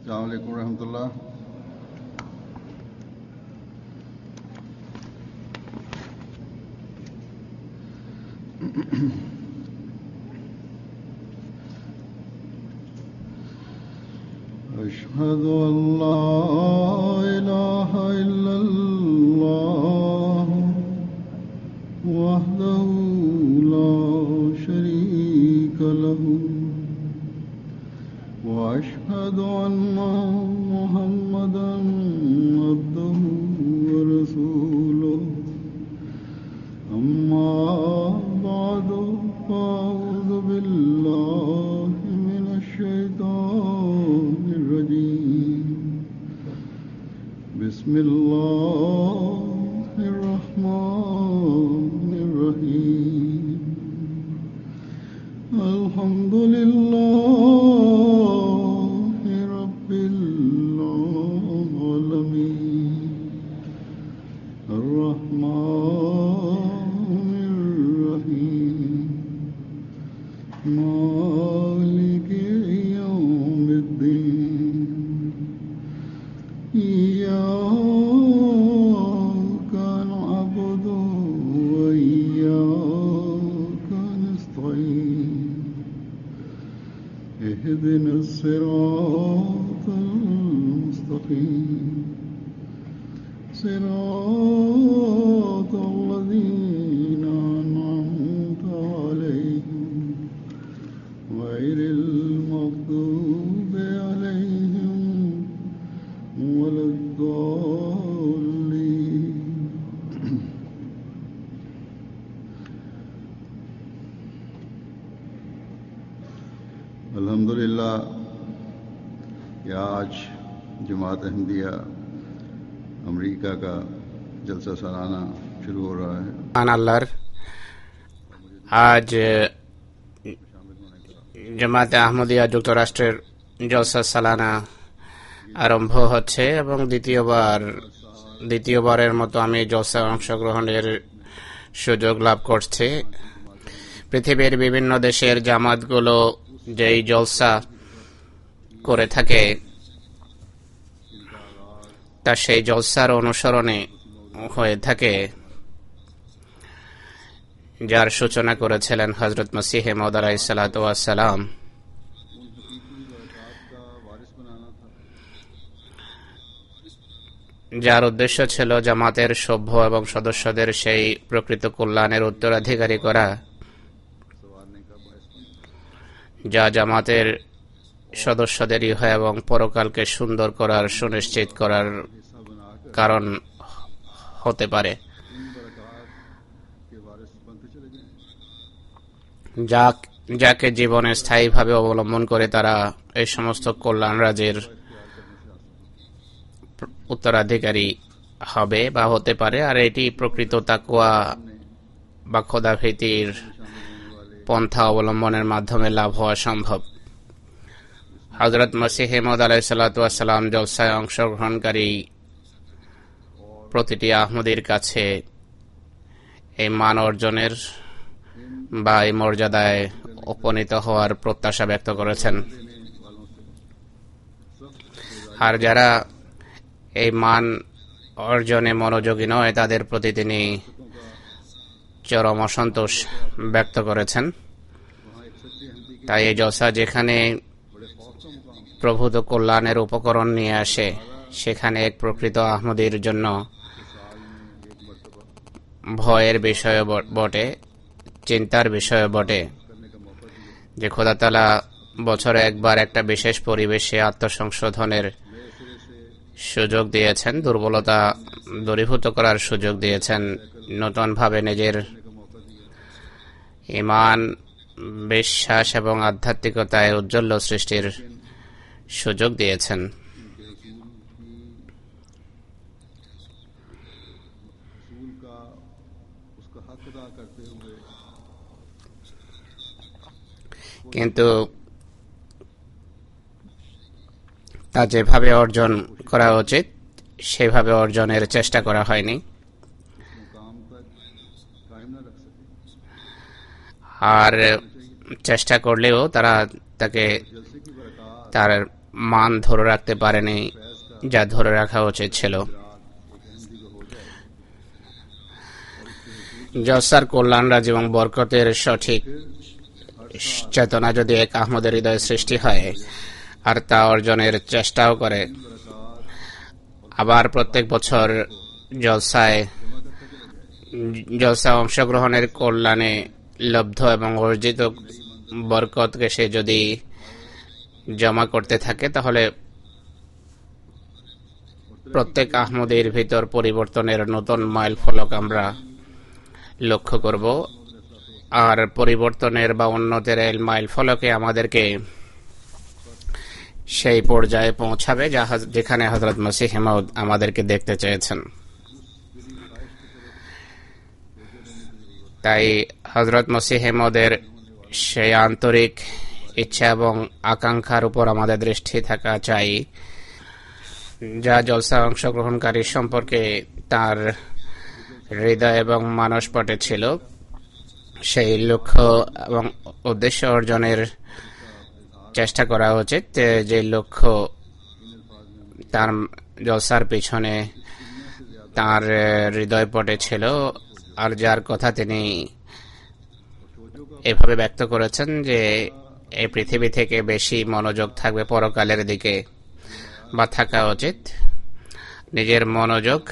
अस्सलाम वालेकुम रहमतुल्लाह। अशहदु अल्ला इलाहा इल्लल्लाह वहदहु ला शरीका लहु वअशहदु अन्ना मुहम्मदन अब्दुहु व रसूलुहु अम्मा बअदु फ़अऊज़ु बिल्लाहि मिनश शैतानिर रजीम। बिस्मिल्लाहिर रहमानिर रहीम। अल्हम्दुलिल्लाहि रब्बिल आलमीन अर्रहमानिर रहीम मालिकि यौमिद्दीन इय्याका नअबुदु व इय्याका नस्तईन इहदिनस सिरातल मुस्तकीम सिरातल लज़ीना अनअमता अलैहिम गैरिल मग़दूबि अलैहिम वलद्दाल्लीन। अल्हम्दुलिल्लाह कि आज जमात अहमदिया अमेरिका का जलसा सालाना शुरू हो रहा है। আল্লাহর আজ জামাতে আহমদিয়া যুক্তরাষ্ট্রের জলসা সালানা আরম্ভ হচ্ছে এবং দ্বিতীয়বারের মতো আমি জলসায় অংশগ্রহণের সুযোগ লাভ করছি। পৃথিবীর বিভিন্ন দেশের জামাতগুলো যেই জলসা করে থাকে তা সেই জলসার অনুসরণে হয়ে থাকে, যার সূচনা করেছিলেন হযরত মসিহ মাউদ আলাইহিস সালাতু ওয়াস সালাম। যার উদ্দেশ্য ছিল জামাতের সভ্য এবং সদস্যদের সেই প্রকৃত কল্যাণের উত্তরাধিকারী করা যা জামাতের সদস্যদের ইহ এবং পরকালকে সুন্দর করার সুনিশ্চিত করার কারণ হতে পারে, যাকে জীবনে স্থায়ীভাবে অবলম্বন করে তারা এই সমস্ত কল্যাণ রাজির উত্তরাধিকারী হবে বা হতে পারে। আর এটি প্রকৃত তাকওয়া বা খোদাভীতির পন্থা অবলম্বনের মাধ্যমে লাভ হওয়া সম্ভব। হযরত মসিহ মাউদ আলাইহিস সালাতু ওয়াস সালাম জলসায় অংশগ্রহণকারী প্রতিটি আহমদীর কাছে এই মান অর্জনের বা এই মর্যাদায় উপনীত হওয়ার প্রত্যাশা ব্যক্ত করেছেন। আর যারা এই মান অর্জনে মনোযোগী নয় তাদের প্রতি তিনি চরম অসন্তোষ ব্যক্ত করেছেন। তাই এই জলসা যেখানে প্রভূত কল্যাণের উপকরণ নিয়ে আসে সেখানে এক প্রকৃত আহমদীর জন্য ভয়ের বিষয় বটে, চিন্তার বিষয় বটে যে খোদা তাআলা বছরে একবার একটা বিশেষ পরিবেশে আত্মসংশোধনের সুযোগ দিয়েছেন, দুর্বলতা দূরীভূত করার সুযোগ দিয়েছেন, নতুনভাবে নিজের ঈমান, বিশ্বাস এবং আধ্যাত্মিকতায় উজ্জ্বল সৃষ্টির সুযোগ দিয়েছেন। কিন্তু তা যেভাবে অর্জন করা উচিত সেভাবে অর্জনের চেষ্টা করা হয়নি। আর চেষ্টা করলেও তারা তাকে তার মান ধরে রাখতে পারেনি যা ধরে রাখা উচিত ছিল। জলসার কল্যাণ রাজ এবং বরকতের সঠিক চেতনা যদি এক আহমদের হৃদয়ে সৃষ্টি হয় আর তা অর্জনের চেষ্টাও করে, আবার প্রত্যেক বছর জলসায় অংশগ্রহণের কল্যাণে লব্ধ এবং অর্জিত বরকতকে সে যদি জমা করতে থাকে, তাহলে প্রত্যেক আহমদের ভিতর পরিবর্তনের নতুন মাইল ফলক আমরা লক্ষ্য করব। আর পরিবর্তনের বা উন্নতির এই মাইল ফলকে আমাদেরকে সেই পর্যায়ে পৌঁছাবে যেখানে হযরত মসিহ মাউদ আমাদেরকে দেখতে চেয়েছেন। তাই হযরত মসিহ মাউদের সেই আন্তরিক ইচ্ছা এবং আকাঙ্ক্ষার উপর আমাদের দৃষ্টি থাকা চাই, যা জলসা অংশগ্রহণকারী সম্পর্কে তার হৃদয় এবং মানসপটে ছিল। সেই লক্ষ্য এবং উদ্দেশ্য অর্জনের চেষ্টা করা উচিত, যে লক্ষ্য তার জলসার পিছনে তার হৃদয় পটে ছিল, আর যার কথা তিনি এভাবে ব্যক্ত করেছেন যে এই পৃথিবী থেকে বেশি মনোযোগ থাকবে পরকালের দিকে, বা থাকা উচিত। নিজের মনোযোগ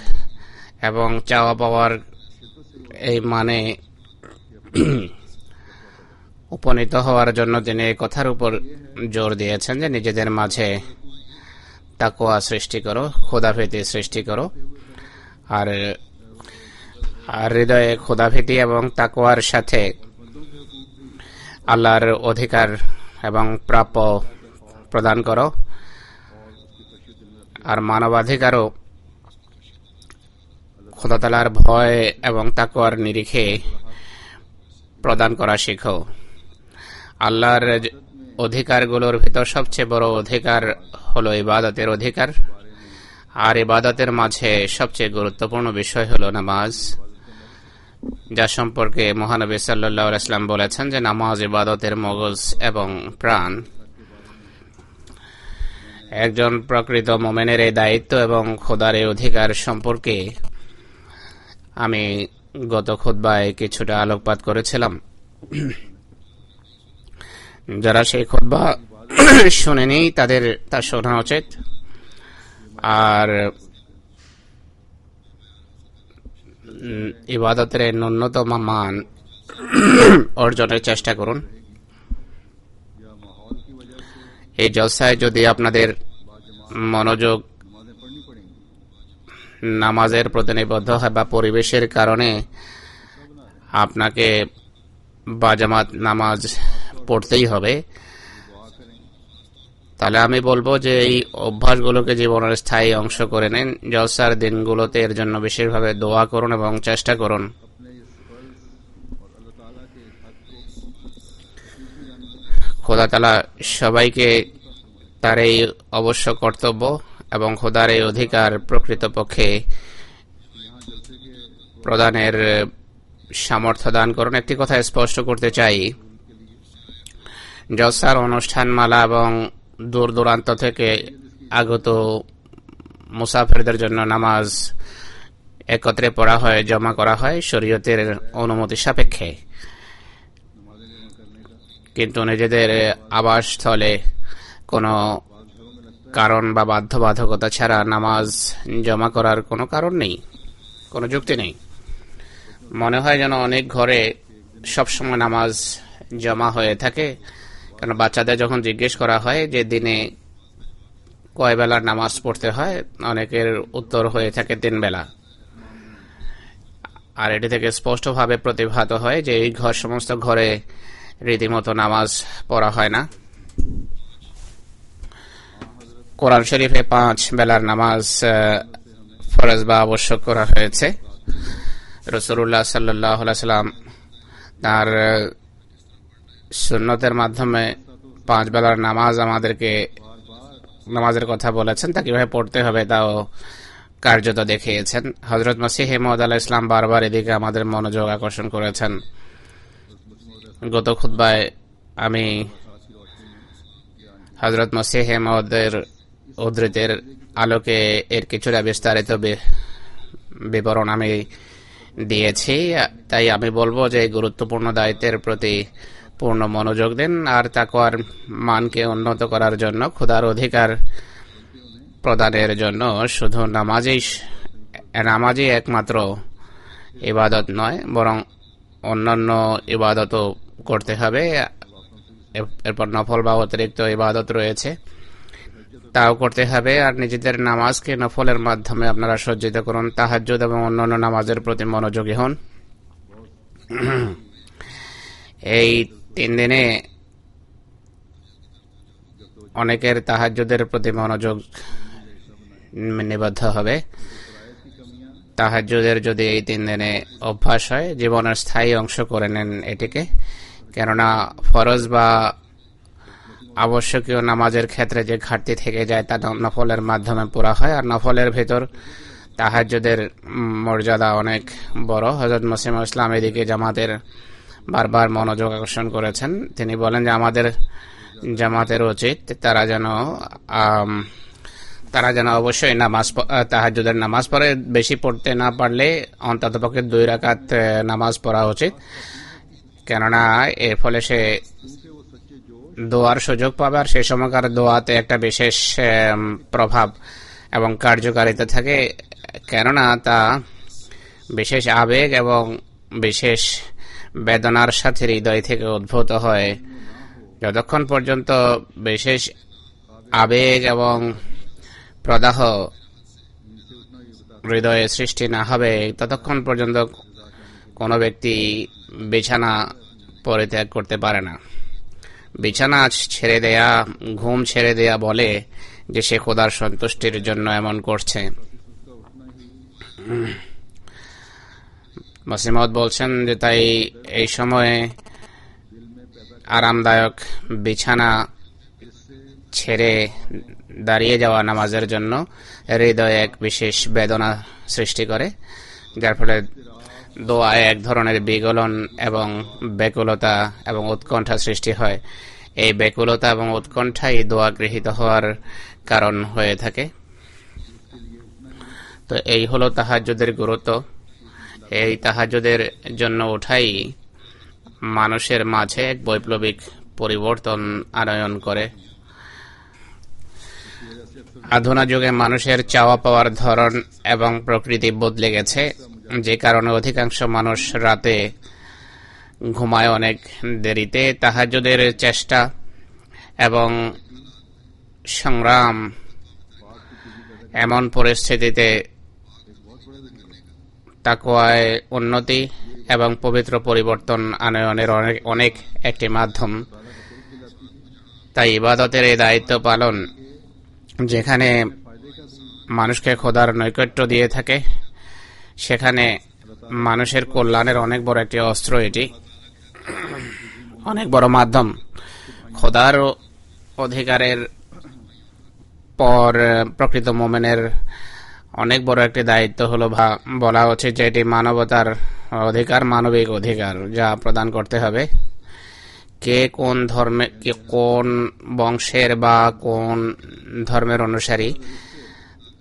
এবং চাওয়া পাওয়ার এই মানে উপনীত হওয়ার জন্য তিনি এই কথার উপর জোর দিয়েছেন যে নিজেদের মাঝে তাকওয়া সৃষ্টি করো, খোদাভীতি সৃষ্টি করো। আর হৃদয়ে খোদাভীতি এবং তাকওয়ার সাথে আল্লাহর অধিকার এবং প্রাপ্য প্রদান করো, আর মানবাধিকারও খোদা তাআলার ভয় এবং তাকওয়ার নিরিখে প্রদান করা শিখো। আল্লাহর অধিকারগুলোর ভিতর সবচেয়ে বড় অধিকার হলো ইবাদতের অধিকার, আর ইবাদতের মাঝে সবচেয়ে গুরুত্বপূর্ণ বিষয় হলো নামাজ, যা সম্পর্কে মহানবী সাল্লাল্লাহু আলাইহি ওয়াসাল্লাম বলেছেন যে নামাজ ইবাদতের মগজ এবং প্রাণ। একজন প্রকৃত মুমিনের এই দায়িত্ব এবং খোদার এই অধিকার সম্পর্কে আমি গত খুতবায় কিছুটা আলোকপাত করেছিলাম। যারা সেই খুতবা শুনেনি তাদের তা শোনা উচিত, আর ইবাদতের ন্যূনতম মান অর্জনের চেষ্টা করুন। এই জলসায় যদি আপনাদের মনোযোগ নামাজের প্রতি নিবদ্ধ হয় বা পরিবেশের কারণে আপনাকে বাজামাত নামাজ পড়তেই হবে, তাহলে আমি বলবো যে এই অভ্যাসগুলোকে জীবনের স্থায়ী অংশ করে নেন। জলসার দিনগুলোতে এর জন্য বিশেষভাবে দোয়া করুন এবং চেষ্টা করুন। খোদা তাআলা সবাইকে তার এই অবশ্য কর্তব্য এবং খোদার এই অধিকার প্রকৃতপক্ষে প্রদানের সামর্থ্য দান করুন। একটি কথা স্পষ্ট করতে চাই, জলসার অনুষ্ঠানমালা এবং দূর দূরান্ত থেকে আগত মুসাফিরদের জন্য নামাজ একত্রে পড়া হয়, জমা করা হয় শরীয়তের অনুমতি সাপেক্ষে, কিন্তু নিজেদের আবাসস্থলে কোনো কারণ বা বাধ্যবাধকতা ছাড়া নামাজ জমা করার কোনো কারণ নেই, কোনো যুক্তি নেই। মনে হয় যেন অনেক ঘরে সবসময় নামাজ জমা হয়ে থাকে, কারণ বাচ্চাদের যখন জিজ্ঞেস করা হয় যে দিনে কয় বেলার নামাজ পড়তে হয়, অনেকের উত্তর হয়ে থাকে 3 বেলা। আর এটি থেকে স্পষ্টভাবে প্রতিভাত হয় যে এই সমস্ত ঘরে রীতিমতো নামাজ পড়া হয় না। কোরআন শরীফে 5 বেলার নামাজ ফরজ বা আবশ্যক করা হয়েছে। রাসূলুল্লাহ সাল্লাল্লাহু আলাইহি ওয়াসাল্লাম তার সুন্নতের মাধ্যমে 5 বেলার নামাজ আমাদেরকে নামাজের কথা বলেছেন, তা কিভাবে পড়তে হবে তাও কার্যত দেখিয়েছেন। হযরত মসিহ মাউদ আলাইহিস সালাম বারবার এদিকে আমাদের মনোযোগ আকর্ষণ করেছেন। গত খুতবায় আমি হযরত মসিহ মাউদের উদ্ধৃতির আলোকে এর কিছুটা বিস্তারিত বিবরণ আমি দিয়েছি। তাই আমি বলবো যে এই গুরুত্বপূর্ণ দায়িত্বের প্রতি পূর্ণ মনোযোগ দিন আর তাকওয়ার মানকে উন্নত করার জন্য খোদার অধিকার প্রদানের জন্য শুধু নামাজই একমাত্র ইবাদত নয়, বরং অন্যান্য ইবাদতও করতে হবে। এরপর নফল বা অতিরিক্ত ইবাদত রয়েছে, তাও করতে হবে। আর নিজেদের নামাজকে নফলের মাধ্যমে আপনারা সজ্জিত করুন। তাহাজ্জুদ এবং অন্যান্য নামাজের প্রতি মনোযোগী হন। এই 3 দিনে অনেকের তাহাজ্জুদের প্রতি মনোযোগ নিবদ্ধ হবে। তাহাজ্জুদের যদি এই 3 দিনে অভ্যাস হয়, জীবনের স্থায়ী অংশ করে নেন এটিকে, কেননা ফরজ বা আবশ্যকীয় নামাজের ক্ষেত্রে যে ঘাটতি থেকে যায় তা নফলের মাধ্যমে পুরা হয়। আর নফলের ভেতর তাহাজ্জুদের মর্যাদা অনেক বড়। হযরত মসিহ মাউদ ইসলাম এদিকে জামাতের বারবার মনোযোগ আকর্ষণ করেছেন। তিনি বলেন যে আমাদের জামাতের উচিত তারা যেন অবশ্যই তাহাজ্জুদের নামাজ পড়ে। বেশি পড়তে না পারলে অন্ততপক্ষে 2 রাকাত নামাজ পড়া উচিত, কেননা এর ফলে সে দোয়ার সুযোগ পাবে। আর সেই সময়কার দোয়াতে একটা বিশেষ প্রভাব এবং কার্যকারিতা থাকে, কেননা তা বিশেষ আবেগ এবং বিশেষ বেদনার সাথে হৃদয় থেকে উদ্ভূত হয়। যতক্ষণ পর্যন্ত বিশেষ আবেগ এবং প্রদাহ হৃদয়ে সৃষ্টি না হবে, ততক্ষণ পর্যন্ত কোনো ব্যক্তি বিছানা পরিত্যাগ করতে পারে না। বিছানা ছেড়ে দেয়া, ঘুম ছেড়ে দেয়া বলে যে সে খোদার সন্তুষ্টির জন্য এমন করছে। মসিহ মাউদ বলছেন যে তাই এই সময়ে আরামদায়ক বিছানা ছেড়ে দাঁড়িয়ে যাওয়া নামাজের জন্য হৃদয়ে এক বিশেষ বেদনা সৃষ্টি করে, যার ফলে দোয়ায় এক ধরনের বিগলন এবং ব্যাকুলতা এবং উৎকণ্ঠা সৃষ্টি হয়। এই ব্যাকুলতা এবং উৎকণ্ঠাই দোয়া গৃহীত হওয়ার কারণ হয়ে থাকে। তো এই হলো তাহাজ্জুদের গুরুত্ব। এই তাহাজ্জুদের জন্য ওঠাই মানুষের মাঝে এক বৈপ্লবিক পরিবর্তন আনয়ন করে। আধুনিক যুগে মানুষের চাওয়া পাওয়ার ধরন এবং প্রকৃতি বদলে গেছে, যে কারণে অধিকাংশ মানুষ রাতে ঘুমায় অনেক দেরিতে। তাহাজ্জুদের চেষ্টা এবং সংগ্রাম এমন পরিস্থিতিতে তাকওয়ায় উন্নতি এবং পবিত্র পরিবর্তন আনয়নের অনেক একটি মাধ্যম। তাই ইবাদতের এই দায়িত্ব পালন যেখানে মানুষকে খোদার নৈকট্য দিয়ে থাকে, সেখানে মানুষের কল্যাণের অনেক বড় একটি অস্ত্র, এটি অনেক বড় মাধ্যম। খোদার অধিকারের পর প্রকৃত মোমেনের অনেক বড় একটি দায়িত্ব হলো বলা হচ্ছে যে এটি মানবতার অধিকার, মানবিক অধিকার, যা প্রদান করতে হবে। কে কোন ধর্মে, কে কোন বংশের বা কোন ধর্মের অনুসারী,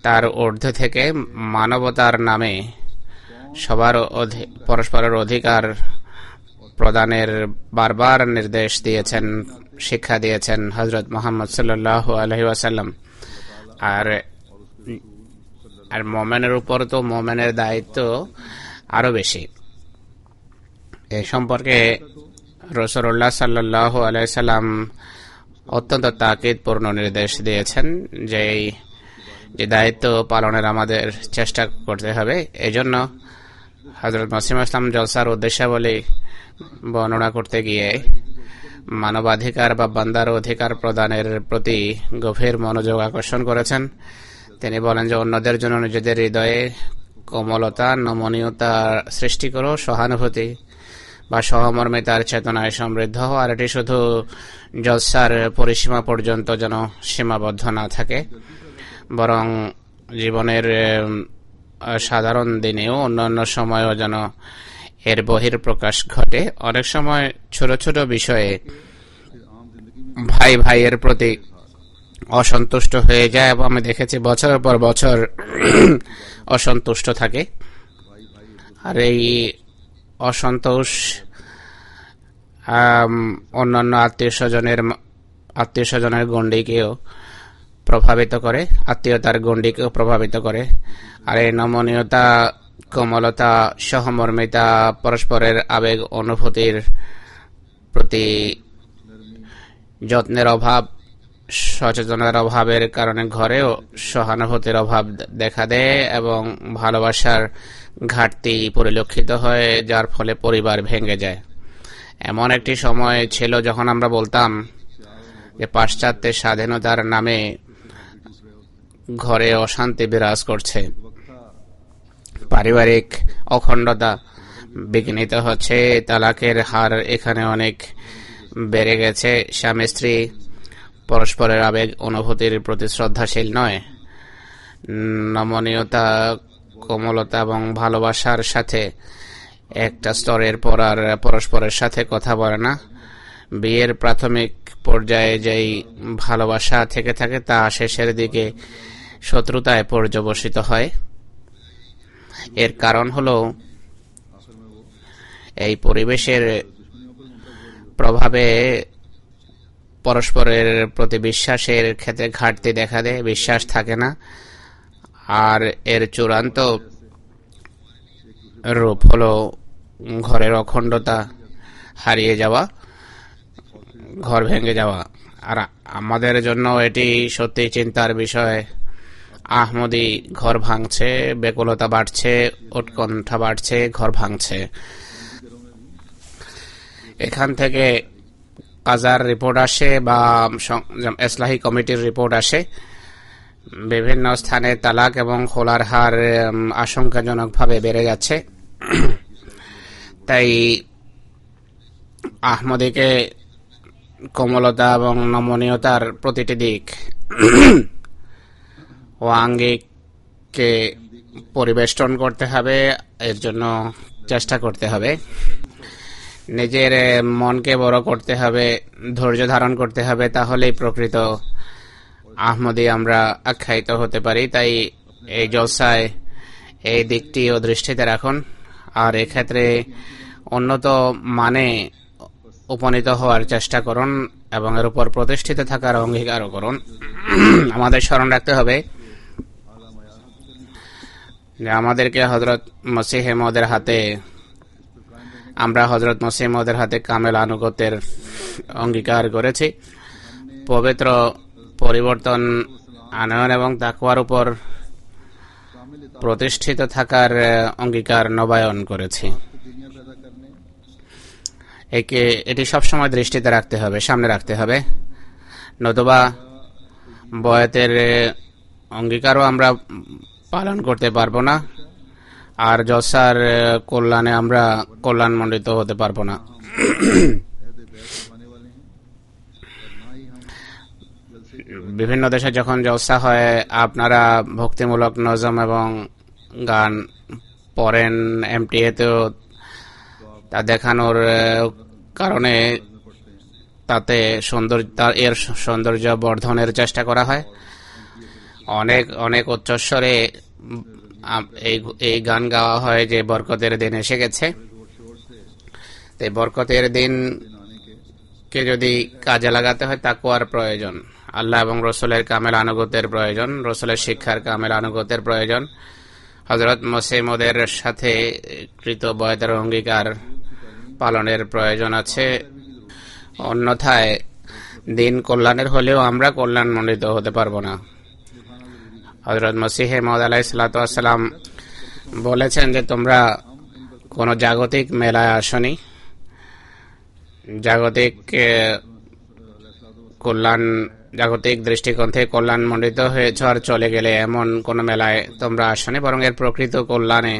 তার ঊর্ধ্বে থেকে মানবতার নামে সবার পরস্পরের অধিকার প্রদানের বারবার নির্দেশ দিয়েছেন, শিক্ষা দিয়েছেন হযরত মুহাম্মদ সাল্লাল্লাহু আলাইহি ওয়াসাল্লাম। আর মোমেনের উপর তো মোমেনের দায়িত্ব আরো বেশি। এ সম্পর্কে রাসূলুল্লাহ সাল্লাল্লাহু আলাইহি সাল্লাম অত্যন্ত তাকিদপূর্ণ নির্দেশ দিয়েছেন যে দায়িত্ব পালনের আমাদের চেষ্টা করতে হবে। এজন্য হযরত মসিহ মাউদ ইসলাম জলসার উদ্দেশ্যাবলী বর্ণনা করতে গিয়ে মানবাধিকার বা বান্দার অধিকার প্রদানের প্রতি গভীর মনোযোগ আকর্ষণ করেছেন। তিনি বলেন যে অন্যদের জন্য নিজেদের হৃদয়ে কোমলতা, নমনীয়তা সৃষ্টি করো, সহানুভূতি বা সহমর্মিতার চেতনায় সমৃদ্ধ হও। আর এটি শুধু জলসার পরিসীমা পর্যন্ত যেন সীমাবদ্ধ না থাকে, বরং জীবনের সাধারণ দিনেও অন্যান্য সময়ও যেন এর বহিঃপ্রকাশ ঘটে। অনেক সময় ছোট ছোট বিষয়ে ভাই ভাইয়ের প্রতি অসন্তুষ্ট হয়ে যায় এবং আমি দেখেছি বছরের পর বছর অসন্তুষ্ট থাকে। আর এই অসন্তোষ অন্যান্য আত্মীয় স্বজনের গণ্ডিকেও প্রভাবিত করে, আত্মীয়তার গণ্ডিকেও প্রভাবিত করে। আর এই নমনীয়তা, কোমলতা, সহমর্মিতা, পরস্পরের আবেগ অনুভূতির প্রতি যত্নের অভাব, সচেতনতার অভাবের কারণে ঘরেও সহানুভূতির অভাব দেখা দেয় এবং ভালোবাসার ঘাটতি পরিলক্ষিত হয়, যার ফলে পরিবার ভেঙে যায়। এমন একটি সময় ছিল যখন আমরা বলতাম যে পাশ্চাত্যের স্বাধীনতার নামে ঘরে অশান্তি বিরাজ করছে, পারিবারিক অখণ্ডতা বিঘ্নিত হচ্ছে, তালাকের হার এখানে অনেক বেড়ে গেছে, স্বামী স্ত্রী পরস্পরের আবেগ অনুভূতির প্রতি শ্রদ্ধাশীল নয়, নমনীয়তা, কোমলতা এবং ভালোবাসার সাথে একটা স্তরের পর আর পরস্পরের সাথে কথা বলে না। বিয়ের প্রাথমিক পর্যায়ে যেই ভালোবাসা থেকে থাকে তা শেষের দিকে শত্রুতায় পর্যবসিত হয়। এর কারণ হলো এই পরিবেশের প্রভাবে পরস্পরের প্রতি বিশ্বাসের ক্ষেত্রে ঘাটতি দেখা দেয়, বিশ্বাস থাকে না। আর এর চূড়ান্ত রূপ হলো ঘরের অখণ্ডতা হারিয়ে যাওয়া, ঘর ভেঙে যাওয়া। আর আমাদের জন্য এটি সত্যি চিন্তার বিষয়। আহমদি ঘর ভাঙছে, ব্যাকুলতা বাড়ছে, উৎকণ্ঠা বাড়ছে, ঘর ভাঙছে। এখান থেকে কাজার রিপোর্ট আসে বা ইসলাহি কমিটির রিপোর্ট আসে, বিভিন্ন স্থানে তালাক এবং খোলার হার আশঙ্কাজনকভাবে বেড়ে যাচ্ছে। তাই আহমদিকে কোমলতা এবং নমনীয়তার প্রতিটি দিক ও আঙ্গিককে পরিবেষ্টন করতে হবে, এর জন্য চেষ্টা করতে হবে। নিজের মনকে বড় করতে হবে, ধৈর্য ধারণ করতে হবে, তাহলেই প্রকৃত আহমদি আমরা আখ্যায়িত হতে পারি। তাই এই জলসায় এই দিকটিও দৃষ্টিতে রাখুন, আর এক্ষেত্রে উন্নত মানে উপনীত হওয়ার চেষ্টা করুন এবং এর উপর প্রতিষ্ঠিত থাকার অঙ্গীকারও করুন। আমাদের স্মরণ রাখতে হবে যে আমাদেরকে হযরত মসিহ মওউদের হাতে, আমরা হযরত মসিহ মওউদের হাতে কামেল আনুগত্যের অঙ্গীকার করেছি। পবিত্র পরিবর্তন আনয়ন এবং তাকওয়ার উপর প্রতিষ্ঠিত থাকার অঙ্গীকার নবায়ন করেছি। এটি সবসময় দৃষ্টিতে রাখতে হবে, সামনে রাখতে হবে, নতুবা বয়াতের অঙ্গীকারও আমরা পালন করতে পারবো না, আর জলসার কল্যাণে আমরা কল্যাণমণ্ডিত হতে পারবো না। বিভিন্ন দেশে যখন জলসা হয় আপনারা ভক্তিমূলক নজম এবং গান পড়েন, এমটিএতেও তা দেখানোর কারণে তাতে এর সৌন্দর্য বর্ধনের চেষ্টা করা হয়। অনেক অনেক উচ্চস্বরে এই গান গাওয়া হয় যে বরকতের দিন এসে গেছে। এই বরকতের দিনকে যদি কাজে লাগাতে হয় তাকওয়ার প্রয়োজন, আল্লাহ এবং রসুলের কামেল আনুগত্যের প্রয়োজন, রসুলের শিক্ষার কামেল আনুগত্যের প্রয়োজন, হযরত মসিহ মওউদের সাথে কৃত বয়াতের অঙ্গীকার পালনের প্রয়োজন আছে। অন্যথায় দিন কল্যাণের হলেও আমরা কল্যাণমণ্ডিত হতে পারবো না। হযরত মসিহ মওউদ আলাইহিস সালাতু ওয়াস সালাম বলেছেন যে তোমরা কোন জাগতিক মেলায় আসনি, জাগতিক দৃষ্টিকোণ থেকে কল্যাণমণ্ডিত হয়েছ আর চলে গেলে এমন কোন মেলায় তোমরা আসনি, বরং এর প্রকৃত কল্যাণে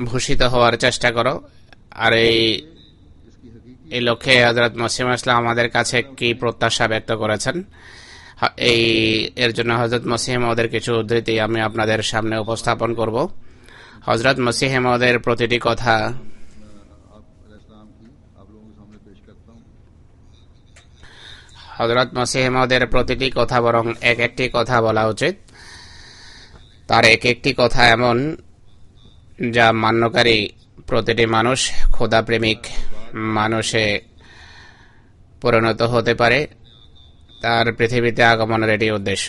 ভূষিত হওয়ার চেষ্টা করো। আর এই লক্ষ্যে হযরত মসিহ ইসলাম আমাদের কাছে কি প্রত্যাশা ব্যক্ত করেছেন, এর জন্য হযরত মসিহ মওউদের কিছু উদ্ধৃতি আমি আপনাদের সামনে উপস্থাপন করব। হযরত মসিহ মওউদের প্রতিটি কথা হযরত মসিহ মওউদের প্রতিটি কথা বরং এক একটি কথা বলা উচিত। তার এক একটি কথা এমন যা মান্যকারী প্রতিটি মানুষ খোদা প্রেমিক মানুষে পরিণত হতে পারে। তার পৃথিবীতে আগমনের এটি উদ্দেশ্য।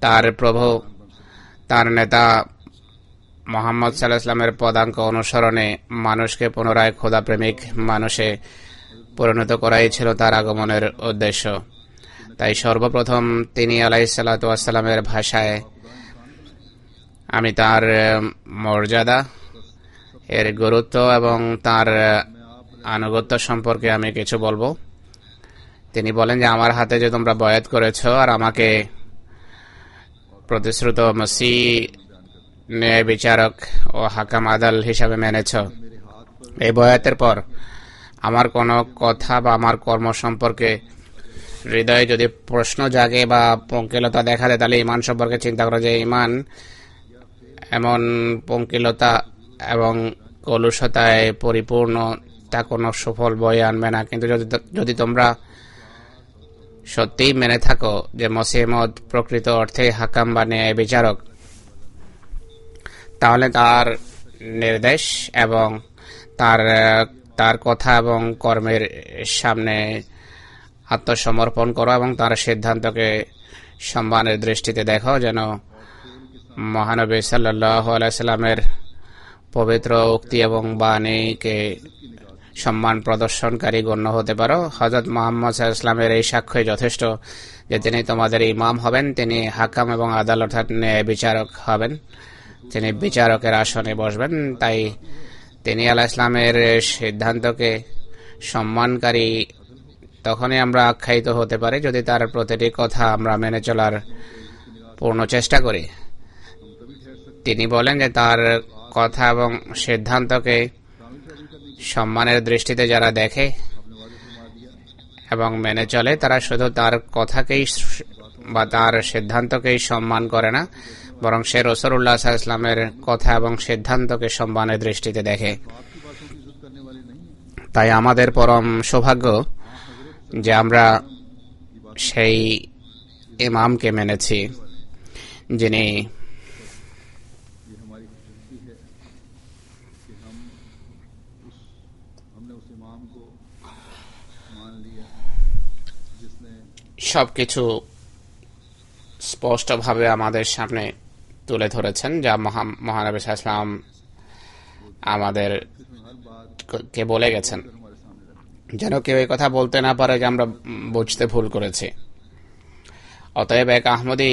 তার প্রভু তার নেতা মুহাম্মদ সাল্লাল্লাহু আলাইহি ওয়াসাল্লামের পদাঙ্ক অনুসরণে মানুষকে পুনরায় খোদা প্রেমিক মানুষে পরিণত করাই ছিল তার আগমনের উদ্দেশ্য। তাই সর্বপ্রথম তিনি আলাইহিসসালাতু ওয়াসসালামের ভাষায় আমি তার মর্যাদা, এর গুরুত্ব এবং তার আনুগত্য সম্পর্কে আমি কিছু বলবো। তিনি বলেন যে আমার হাতে যে তোমরা বয়াত করেছো আর আমাকে প্রতিশ্রুত মসিহ ন্যায় বিচারক ও হাকাম আদাল হিসাবে মেনেছ, এই বয়াতের পর আমার কোনো কথা বা আমার কর্ম সম্পর্কে হৃদয়ে যদি প্রশ্ন জাগে বা পঙ্কিলতা দেখা দেয়, তাহলে ইমান সম্পর্কে চিন্তা করো যে ইমান এমন পঙ্কিলতা এবং কলুষতায় পরিপূর্ণ, তা কোনো সুফল বয়ে আনবে না। কিন্তু যদি তোমরা সত্যিই মেনে থাকো যে মসিহ মওউদ প্রকৃত অর্থে হাকাম বা ন্যায় বিচারক, তাহলে তার নির্দেশ এবং তার কথা এবং কর্মের সামনে আত্মসমর্পণ করো এবং তার সিদ্ধান্তকে সম্মানের দৃষ্টিতে দেখো, যেন মহানবী সাল্লাল্লাহু আলাইহি সাল্লামের পবিত্র উক্তি এবং বাণীকে সম্মান প্রদর্শনকারী গণ্য হতে পারো। হযরত মুহাম্মদ সাল্লাল্লাহু আলাইহি ওয়াসাল্লামের এই সাক্ষ্যই যথেষ্ট যে তিনি তোমাদের ইমাম হবেন, তিনি হাকাম এবং আদাল অর্থাৎ ন্যায় বিচারক হবেন, তিনি বিচারকের আসনে বসবেন। তাই তিনি আলাইহিস সালামের সিদ্ধান্তকে সম্মানকারী তখনই আমরা আখ্যায়িত হতে পারি যদি তার প্রতিটি কথা আমরা মেনে চলার পূর্ণ চেষ্টা করি। তিনি বলেন যে তার কথা এবং সিদ্ধান্তকে সম্মানের দৃষ্টিতে যারা দেখে এবং মেনে চলে, তারা শুধু তার কথাকেই বা তার সিদ্ধান্তকেই সম্মান করে না, বরং সে রাসূলুল্লাহ সাল্লাল্লাহু আলাইহি ওয়াসাল্লামের কথা এবং সিদ্ধান্তকে সম্মানের দৃষ্টিতে দেখে। তাই আমাদের পরম সৌভাগ্য যে আমরা সেই ইমামকে মেনেছি, যিনি সবকিছু স্পষ্টভাবে আমাদের সামনে তুলে ধরেছেন, যা মহানবী সাল্লাল্লাহু আলাইহি ওয়াসাল্লাম আমাদের কে বলে গেছেন, যেন কেউ এই কথা বলতে না পারে যে আমরা বুঝতে ভুল করেছি। অতএব এক আহমদী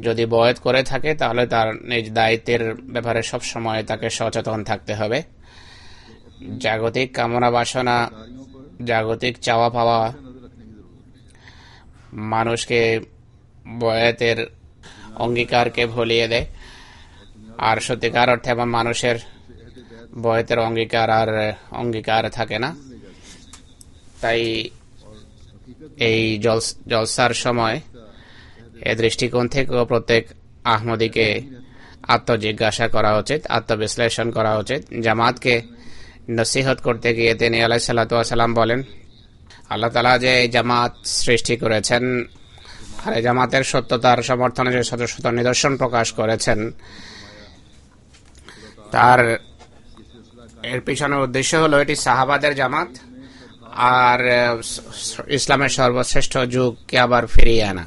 যদি বয়াত করে থাকে, তাহলে তার নিজ দায়িত্বের ব্যাপারে সবসময় তাকে সচেতন থাকতে হবে। জাগতিক কামনা বাসনা, জাগতিক চাওয়া পাওয়া মানুষকে বয়াতের অঙ্গীকারকে ভুলিয়ে দেয়, আর সত্যিকার অর্থে এবং মানুষের বয়াতের অঙ্গীকার থাকে না। তাই এই জলসার সময় এ দৃষ্টিকোণ থেকেও প্রত্যেক আহমদীকে আত্মজিজ্ঞাসা করা উচিত, আত্মবিশ্লেষণ করা উচিত। জামাতকে নসিহত করতে গিয়ে তিনি আলাইহিসসালাতু ওয়াসসালাম বলেন, আল্লাহ তাআলা যে জামাত সৃষ্টি করেছেন আর এই জামাতের সত্যতার সমর্থনে যে শত শত নিদর্শন প্রকাশ করেছেন, তার এর পিছনের উদ্দেশ্য হলো এটি সাহাবাদের জামাত আর ইসলামের সর্বশ্রেষ্ঠ যুগকে আবার ফিরিয়ে আনা,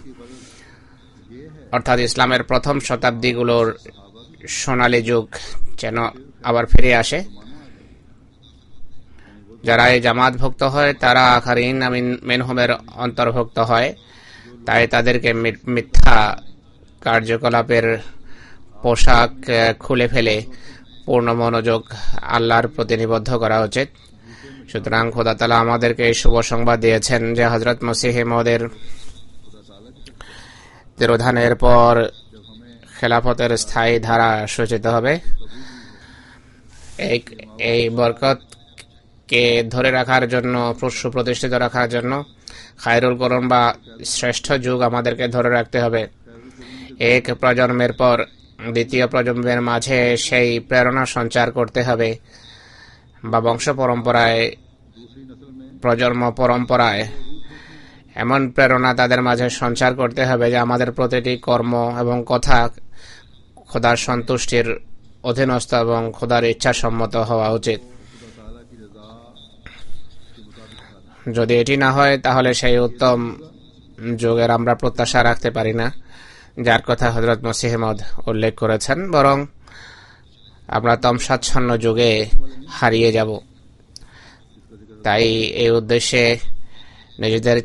অর্থাৎ ইসলামের প্রথম শতাব্দীগুলোর সোনালী যুগ যেন আবার ফিরে আসে। যারা এই জামাতভুক্ত হয় তারা আখারিন মিনহুমের অন্তর্ভুক্ত হয়। তাই তাদেরকে মিথ্যা কার্যকলাপের পোশাক খুলে ফেলে পূর্ণ মনোযোগ আল্লাহর প্রতি নিবদ্ধ করা উচিত। সুতরাং খোদা তাআলা আমাদেরকে এই শুভ সংবাদ দিয়েছেন যে হযরত মসিহ মওউদের তিরোধানের পর খেলাফতের স্থায়ী ধারা সূচিত হবে। এই বরকতকে ধরে রাখার জন্য, সুপ্রতিষ্ঠিত রাখার জন্য খায়রুল করুন বা শ্রেষ্ঠ যুগ আমাদেরকে ধরে রাখতে হবে। এক প্রজন্মের পর দ্বিতীয় প্রজন্মের মাঝে সেই প্রেরণা সঞ্চার করতে হবে বা বংশ পরম্পরায়, প্রজন্ম পরম্পরায় এমন প্রেরণা তাদের মাঝে সঞ্চার করতে হবে যে আমাদের প্রতিটি কর্ম এবং কথা খোদার সন্তুষ্টির অধীনস্থ এবং খোদার ইচ্ছাসম্মত হওয়া উচিত। যদি এটি না হয় তাহলে সেই উত্তম যুগের আমরা প্রত্যাশা রাখতে পারি না, যার কথা হযরত মসিহ মাউদ উল্লেখ করেছেন, বরং আমরা তমসাচ্ছন্ন যুগে হারিয়ে যাব। তাই এই উদ্দেশ্যে নিজেদের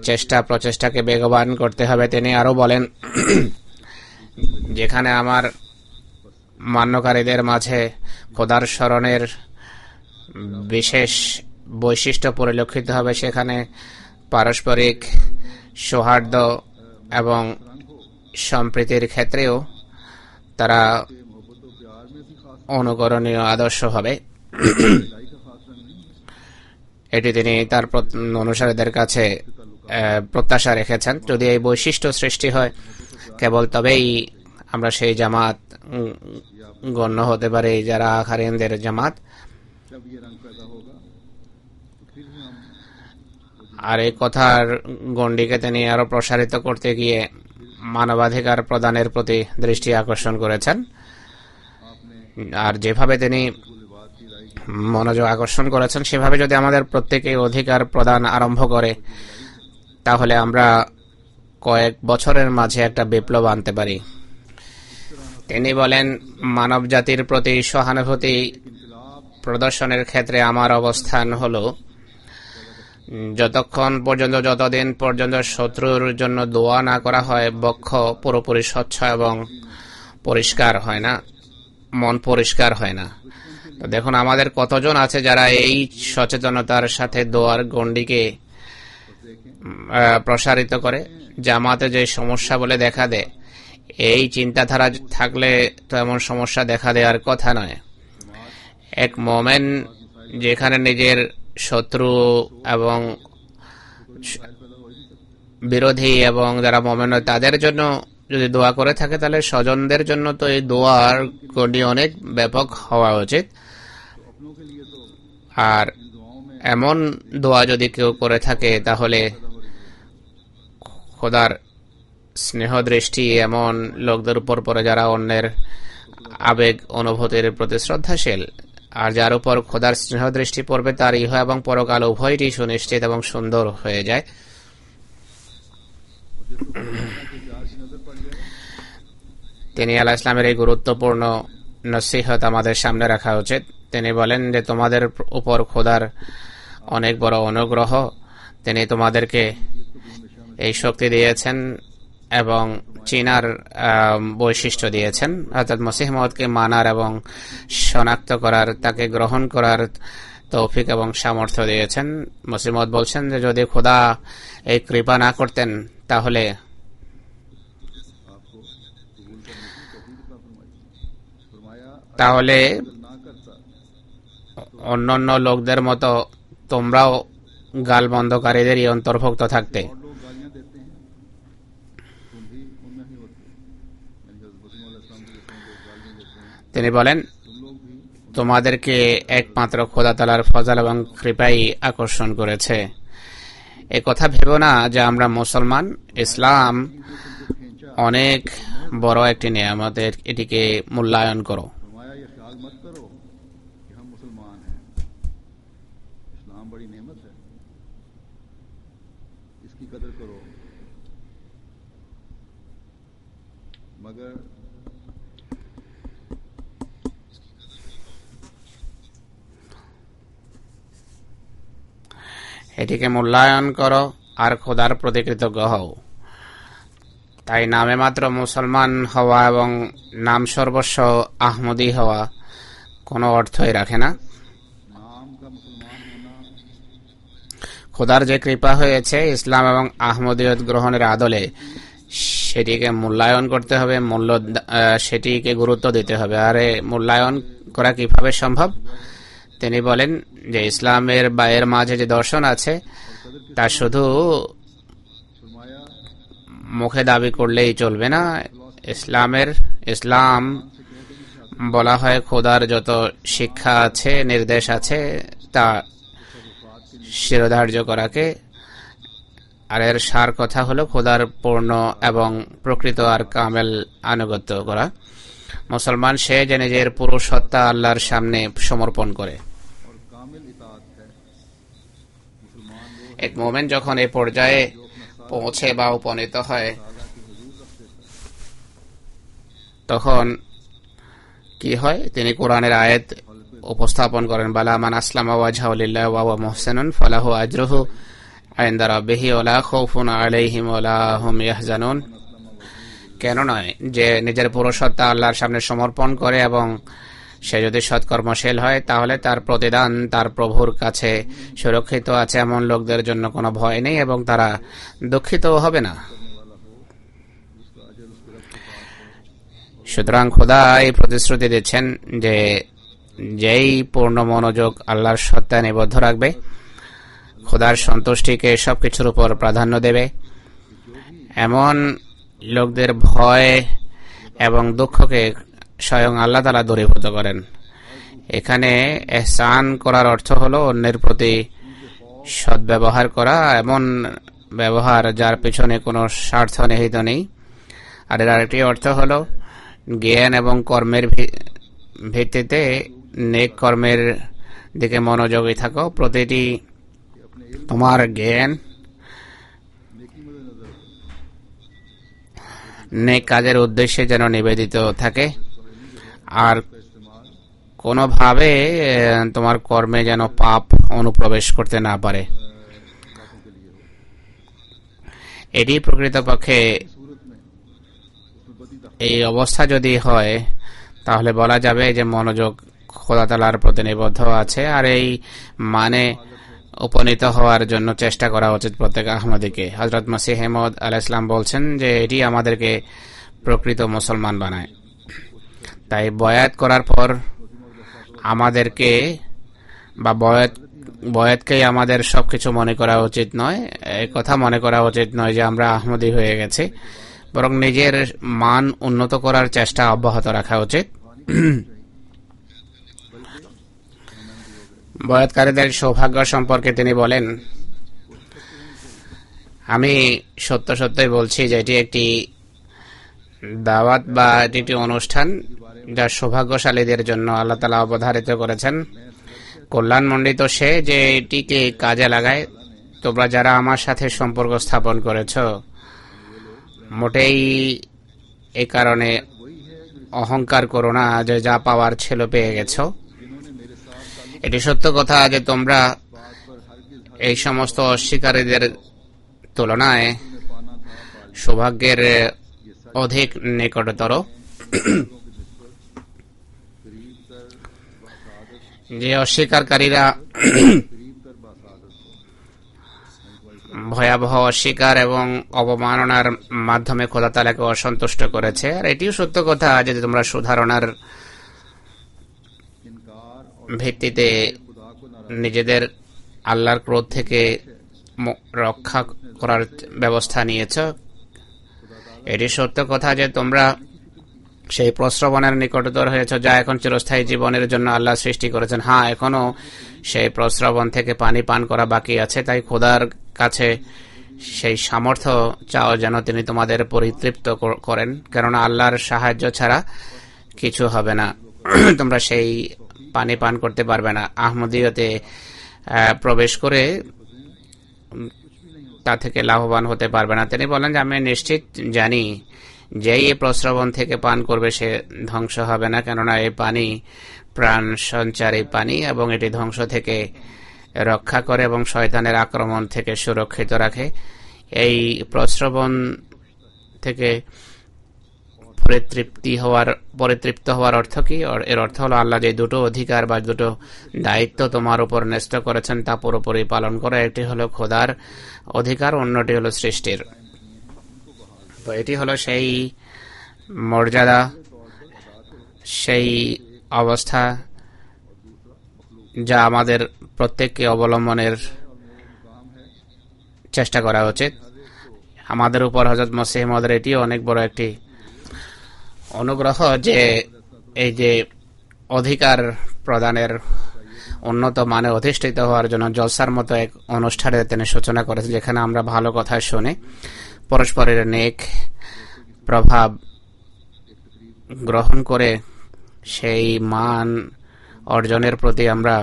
প্রচেষ্টাকে বেগবান করতে হবে। তিনি আরো বলেন, যেখানে আমার মান্যকারীদের মাঝে খোদার স্মরণের বিশেষ বৈশিষ্ট্য পরিলক্ষিত হবে, সেখানে পারস্পরিক সৌহার্দ্য এবং সম্প্রীতির ক্ষেত্রেও তারা অনুকরণীয় আদর্শ হবে। এটি তিনি তার অনুসারীদের কাছে প্রত্যাশা রেখেছেন। যদি এই বৈশিষ্ট্য সৃষ্টি হয়, কেবল তবেই আমরা সেই জামাত গণ্য হতে পারি যারা আখারিনদের জামাত। আর এই কথার গণ্ডিকে তিনি আরো প্রসারিত করতে গিয়ে মানবাধিকার প্রদানের প্রতি দৃষ্টি আকর্ষণ করেছেন। আর যেভাবে তিনি মনোযোগ আকর্ষণ করেছেন, সেভাবে যদি আমাদের প্রত্যেকে অধিকার প্রদান আরম্ভ করে, তাহলে আমরা কয়েক বছরের মাঝে একটা বিপ্লব আনতে পারি। তিনি বলেন, মানব জাতির প্রতি সহানুভূতি প্রদর্শনের ক্ষেত্রে আমার অবস্থান হলো, যতদিন পর্যন্ত শত্রুর জন্য দোয়া না করা হয়, বক্ষ পুরোপুরি স্বচ্ছ এবং পরিষ্কার হয় না, মন পরিষ্কার হয় না। তো দেখুন আমাদের কতজন আছে যারা এই সচেতনতার সাথে দোয়ার গণ্ডিকে প্রসারিত করে। জামাতে যে সমস্যা বলে দেখা দেয়, এই চিন্তাধারা থাকলে তো এমন সমস্যা দেখা দেওয়ার কথা নয়। এক মোমেন যেখানে নিজের শত্রু এবং বিরোধী এবং যারা মোমেন তাদের জন্য যদি দোয়া করে থাকে, তাহলে স্বজনদের জন্য তো এই দোয়ার গণ্ডি অনেক ব্যাপক হওয়া উচিত। আর এমন দোয়া যদি কেউ করে থাকে, তাহলে খোদার স্নেহ দৃষ্টি এমন লোকদের উপর পড়ে যারা অন্যের আবেগ অনুভূতির প্রতি শ্রদ্ধাশীল। আর যার উপর খোদার স্নেহ দৃষ্টি পড়বে, তার ইহ এবং পরকাল উভয়টি সুনিশ্চিত এবং সুন্দর হয়ে যায়। তিনি আলাইহিস সালামের এই গুরুত্বপূর্ণ নসিহত আমাদের সামনে রাখা উচিত। তিনি বলেন যে তোমাদের উপর খোদার অনেক বড় অনুগ্রহ, তিনি তোমাদেরকে এই শক্তি দিয়েছেন এবং চিনার বৈশিষ্ট্য দিয়েছেন, অর্থাৎ মসিহ মাউদকে মানার এবং শনাক্ত করার, তাকে গ্রহণ করার তৌফিক এবং সামর্থ্য দিয়েছেন। মসিহ মাউদ বলছেন যে যদি খোদা এই কৃপা না করতেন, তাহলে অন্যান্য লোকদের মতো তোমরাও গালমন্দকারীদেরই অন্তর্ভুক্ত থাকতে। তিনি বলেন, তোমাদেরকে একমাত্র খোদা তাআলার ফজল এবং কৃপাই আকর্ষণ করেছে। এ কথা ভেবো না যে আমরা মুসলমান। ইসলাম অনেক বড় একটি নিয়ামত, এটিকে মূল্যায়ন করো। এটিকে মূল্যায়ন করো আর খোদার প্রতি কৃতজ্ঞ হও। তাই নামে মাত্র মুসলমান হওয়া এবং নাম সর্বস্ব আহমদী হওয়া কোনো অর্থই রাখে না। খোদার যে কৃপা হয়েছে ইসলাম এবং আহমদিয়ত গ্রহণের আদলে, সেটিকে মূল্যায়ন করতে হবে, সেটিকে গুরুত্ব দিতে হবে। আর মূল্যায়ন করা কিভাবে সম্ভব? তিনি বলেন যে ইসলামের এর মাঝে যে দর্শন আছে, তা শুধু মুখে দাবি করলেই চলবে না। ইসলাম বলা হয় খোদার যত শিক্ষা আছে, নির্দেশ আছে, তা শিরোধার্য করাকে। আর এর সার কথা হলো খোদার পূর্ণ এবং প্রকৃত আর কামেল আনুগত্য করা। মুসলমান সে যে নিজের পুরো সত্তা আল্লাহর সামনে সমর্পণ করে। এক মোমেন যখন এই পর্যায়ে পৌঁছে বা উপনীত হয় তখন কি হয়, তিনি কোরআনের আয়াত উপস্থাপন করেন, বালা মান আসলামা ওয়াজহাহু লিল্লাহি ওয়া হুয়া মুহসিনুন ফালাহু আজরুহু ইনদা রাব্বিহি ওয়া লা খাউফুন আলাইহিম ওয়া লা হুম ইয়াহজানুন। কেন নয়, যে নিজের পুরো সত্তা আল্লাহর সামনে সমর্পণ করে এবং সে যদি সৎকর্মশীল হয় তাহলে তার প্রতিদান তার প্রভুর কাছে সুরক্ষিত আছে। এমন লোকদের জন্য কোনো ভয় নেই এবং তারা দুঃখিত হবে না। সুতরাং খোদা এই প্রতিশ্রুতি দিচ্ছেন যে যেই পূর্ণ মনোযোগ আল্লাহর সত্তায় নিবদ্ধ রাখবে, খোদার সন্তুষ্টিকে সবকিছুর উপর প্রাধান্য দেবে, এমন লোকদের ভয় এবং দুঃখকে স্বয়ং আল্লাহ তাআলা দূরীভূত করেন। এখানে ইহসান করার অর্থ হলো অন্যের প্রতি সদ্ব্যবহার করা, এমন ব্যবহার যার পিছনে কোনো স্বার্থ নিহিত নেই। আর এর আরেকটি অর্থ হলো জ্ঞান এবং কর্মের ভিত্তিতে নেক কর্মের দিকে মনোযোগী থাকো। প্রতিটি তোমার জ্ঞান নেক কাজের উদ্দেশ্যে যেন নিবেদিত থাকে, আর কোনোভাবে তোমার কর্মে যেন পাপ অনুপ্রবেশ করতে না পারে। এটি প্রকৃতপক্ষে এই অবস্থা যদি হয় তাহলে বলা যাবে যে মনোযোগ খোদা তাআলার প্রতি নিবদ্ধ আছে। আর এই মানে উপনীত হওয়ার জন্য চেষ্টা করা উচিত প্রত্যেক আহমদীকে। হযরত মসিহ মউউদ আলাইহিস সালাম বলছেন যে এটি আমাদেরকে প্রকৃত মুসলমান বানায়। তাই বয়াত করার পর আমাদেরকে বা বয়াতকেই আমাদের সবকিছু মনে করা উচিত নয়, এই কথা মনে করা উচিত নয় যে আমরা আহমদী হয়ে গেছি, বরং নিজের মান উন্নত করার চেষ্টা অব্যাহত রাখা উচিত। বয়াতকারীদের সৌভাগ্য সম্পর্কে তিনি বলেন, আমি সত্যই বলছি যে এটি একটি দাওয়াত বা এটি একটি অনুষ্ঠান যা সৌভাগ্যশালীদের জন্য আল্লাহ তাআলা অবধারিত করেছেন। কল্যাণমণ্ডিত সে যে এটিকে কাজে লাগায়। তোমরা যারা আমার সাথে সম্পর্ক স্থাপন করেছ, মোটেই এই কারণে অহংকার করো না যে যা পাওয়ার ছিল পেয়ে গেছ। এটি সত্য কথা যে তোমরা এই সমস্ত অস্বীকারীদের তুলনায় সৌভাগ্যের অধিক নিকটতর। যে অস্বীকারীরা ভয়াবহ অস্বীকার এবং অবমাননার মাধ্যমে খোদা তাআলাকে অসন্তুষ্ট করেছে। আর এটিও সত্য কথা যে তোমরা সুধারণার ভিত্তিতে নিজেদের আল্লাহর ক্রোধ থেকে রক্ষা করার ব্যবস্থা নিয়েছ। এটি সত্য কথা যে তোমরা সেই প্রশ্রবণের নিকটতর হয়েছ যা এখন চিরস্থায়ী জীবনের জন্য আল্লাহ সৃষ্টি করেছেন। হ্যাঁ, এখনো সেই প্রশ্রবণ থেকে পানি পান করা বাকি আছে। তাই খোদার কাছে সেই সামর্থ্য চাও যেন তিনি তোমাদের পরিতৃপ্ত করেন, কেননা আল্লাহর সাহায্য ছাড়া কিছু হবে না। তোমরা সেই পানি পান করতে পারবে না। আহমদীয়তে প্রবেশ করে তা থেকে লাভবান হতে পারবে না। তিনি বলেন যে আমি নিশ্চিত জানি যেই এই প্রস্রবণ থেকে পান করবে সে ধ্বংস হবে না, কেননা এই পানি প্রাণ সঞ্চারী পানি এবং এটি ধ্বংস থেকে রক্ষা করে এবং শয়তানের আক্রমণ থেকে সুরক্ষিত রাখে। এই প্রস্রবণ থেকে পরিতৃপ্ত হওয়ার অর্থ কি? এর অর্থ হলো আল্লাহ যে দুটো অধিকার বা দুটো দায়িত্ব তোমার উপর ন্যস্ত করেছেন তা পুরোপুরি পালন করা। একটি হলো খোদার অধিকার, অন্যটি হলো সৃষ্টির। তো এটি হলো সেই মর্যাদা, সেই অবস্থা যা আমাদের প্রত্যেককে অবলম্বনের চেষ্টা করা উচিত। আমাদের উপর হযরত মসিহ মউউদের এটিও অনেক বড় একটি অনুগ্রহ যে এই যে অধিকার প্রদানের উন্নত মানে অধিষ্ঠিত হওয়ার জন্য জলসার মতো এক অনুষ্ঠানের তিনি সূচনা করেছেন, যেখানে আমরা ভালো কথা শুনে পরস্পরের নেক প্রভাব গ্রহণ করে সেই মান অর্জনের প্রতি আমরা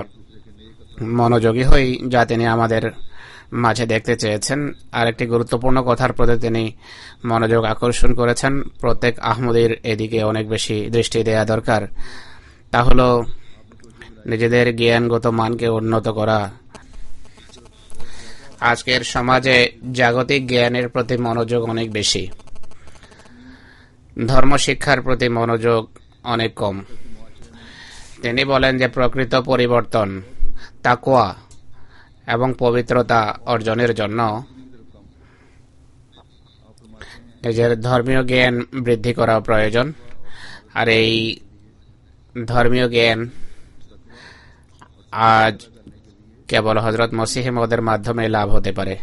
মনোযোগী হই, যা তিনি আমাদের মাঝে দেখতে চেয়েছেন। আরেকটি গুরুত্বপূর্ণ কথার প্রতি তিনি মনোযোগ আকর্ষণ করেছেন, প্রত্যেক আহমদীর এদিকে অনেক বেশি দৃষ্টি দেয়া দরকার। তা হল নিজেদের জ্ঞানগত মানকে উন্নত করা। আজকের সমাজে জাগতিক জ্ঞানের প্রতি মনোযোগ অনেক বেশি, ধর্ম শিক্ষার প্রতি মনোযোগ অনেক কম। তিনি বলেন যে প্রকৃত পরিবর্তন তাকওয়া এবং পবিত্রতা অর্জনের জন্য নিজের ধর্মীয় জ্ঞান বৃদ্ধি করা প্রয়োজন। আর এই ধর্মীয় জ্ঞান আজ কেবল হযরত মসিহ মওউদের মাধ্যমে লাভ হতে পারে।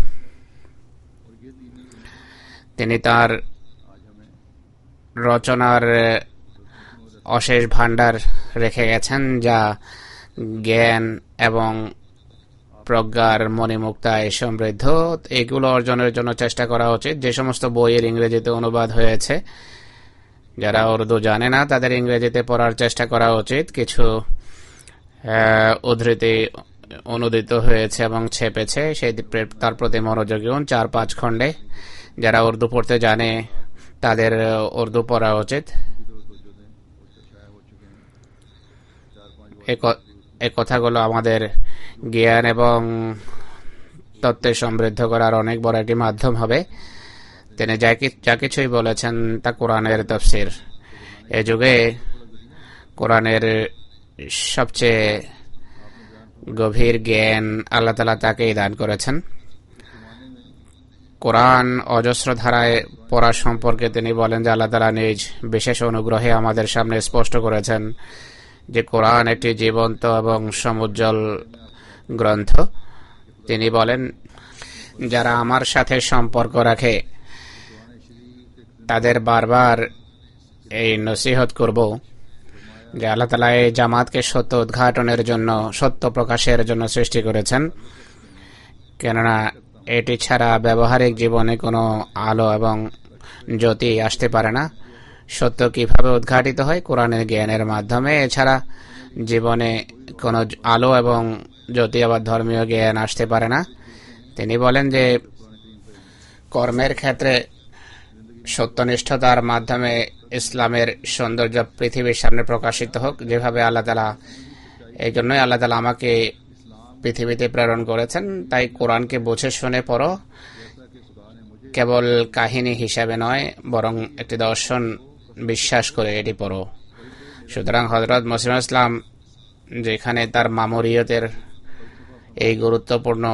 তিনি তার রচনার অশেষ ভান্ডার রেখে গেছেন, যা জ্ঞান এবং প্রজ্ঞার মণিমুক্তায় সমৃদ্ধ। এগুলো অর্জনের জন্য চেষ্টা করা উচিত। যে সমস্ত বইয়ের ইংরেজিতে অনুবাদ হয়েছে, যারা উর্দু জানে না তাদের ইংরেজিতে পড়ার চেষ্টা করা উচিত। কিছু উদ্ধৃতি অনুদিত হয়েছে এবং ছেপেছে, সেই তার প্রতি মনোযোগী হন। 4-5 খণ্ডে যারা উর্দু পড়তে জানে তাদের উর্দু পড়া উচিত। এই কথাগুলো আমাদের জ্ঞান এবং তত্ত্বে সমৃদ্ধ করার অনেক বড় একটি মাধ্যম হবে। তিনি যা কিছুই বলেছেন তা কোরআনের তাফসীর। এ যুগে কোরআনের সবচেয়ে গভীর জ্ঞান আল্লাহ তাআলা তাকেই দান করেছেন। কোরআন অজস্র ধারায় পড়া সম্পর্কে তিনি বলেন যে আল্লাহ তাআলা নিজ বিশেষ অনুগ্রহে আমাদের সামনে স্পষ্ট করেছেন যে কোরআন একটি জীবন্ত এবং সমুজ্জ্বল গ্রন্থ। তিনি বলেন, যারা আমার সাথে সম্পর্ক রাখে তাদের বারবার এই নসিহত করব যে আল্লাহ তাআলা এই জামাতকে সত্য উদ্ঘাটনের জন্য, সত্য প্রকাশের জন্য সৃষ্টি করেছেন, কেননা এটি ছাড়া ব্যবহারিক জীবনে কোনো আলো এবং জ্যোতি আসতে পারে না। সত্য কিভাবে উদ্ঘাটিত হয়? কোরআনের জ্ঞানের মাধ্যমে। এছাড়া জীবনে কোনো আলো এবং জ্যোতি আবার ধর্মীয় জ্ঞান আসতে পারে না। তিনি বলেন যে কর্মের ক্ষেত্রে সত্যনিষ্ঠতার মাধ্যমে ইসলামের সৌন্দর্য পৃথিবীর সামনে প্রকাশিত হোক, যেভাবে আল্লাহ তাআলা, এই জন্যই আল্লাহ তাআলা আমাকে পৃথিবীতে প্রেরণ করেছেন। তাই কোরআনকে বুঝে শুনে পড়ো, কেবল কাহিনী হিসাবে নয়, বরং একটি দর্শন বিশ্বাস করে এটি পড়ো। সুতরাং হযরত মসিহ ইসলাম যেখানে তার মামুরিয়তের এই গুরুত্বপূর্ণ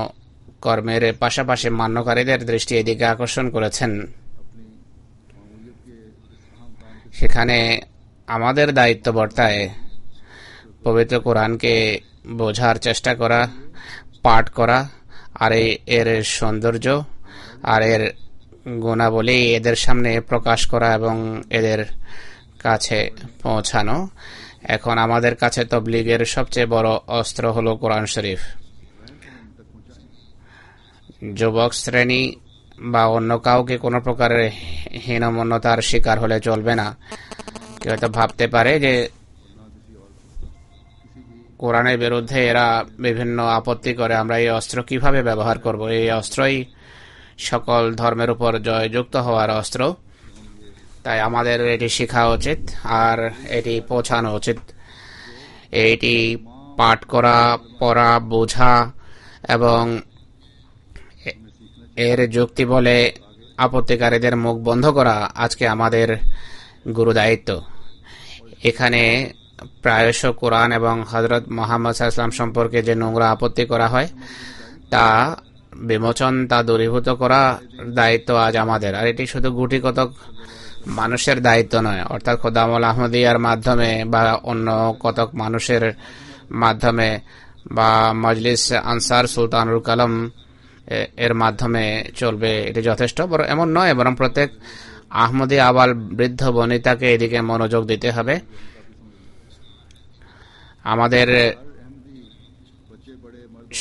কর্মের পাশাপাশি মান্যকারীদের দৃষ্টি এদিকে আকর্ষণ করেছেন, সেখানে আমাদের দায়িত্ব বর্তায় পবিত্র কোরআনকে বোঝার চেষ্টা করা, পাঠ করা, আর এর সৌন্দর্য আর এর গুণাবলী এদের সামনে প্রকাশ করা এবং এদের কাছে পৌঁছানো। এখন আমাদের কাছে তাবলীগের সবচেয়ে বড় অস্ত্র হলো কোরআন শরীফ। যুবক শ্রেণী বা অন্য কাউকে কোনো প্রকারের হীনমন্যতার শিকার হলে চলবে না। কেউ হয়তো ভাবতে পারে যে কোরআনের বিরুদ্ধে এরা বিভিন্ন আপত্তি করে, আমরা এই অস্ত্র কিভাবে ব্যবহার করব? এই অস্ত্রই সকল ধর্মের উপর জয়যুক্ত হওয়ার অস্ত্র। তাই আমাদের এটি শেখা উচিত আর এটি পৌঁছানো উচিত। এটি পাঠ করা, পড়া, বোঝা এবং এর যুক্তি বলে আপত্তিকারীদের মুখ বন্ধ করা আজকে আমাদের গুরু দায়িত্ব। এখানে প্রায়শ কোরআন এবং হযরত মুহাম্মদ সাল্লাল্লাহু আলাইহি ওয়াসাল্লাম সম্পর্কে যে নোংরা আপত্তি করা হয় তা বিমোচন, তা দূরীভূত করা দায়িত্ব আজ আমাদের। আর এটি শুধু গুটি কতক মানুষের দায়িত্ব নয়, অর্থাৎ খোদামুল আহমদিয়ার মাধ্যমে বা অন্য কতক মানুষের মাধ্যমে বা মজলিস আনসার সুলতানুল কালাম এর মাধ্যমে চলবে এটি যথেষ্ট এমন নয়, বরং প্রত্যেক আহমদী আবাল বৃদ্ধ বনিতাকে এদিকে মনোযোগ দিতে হবে। আমাদের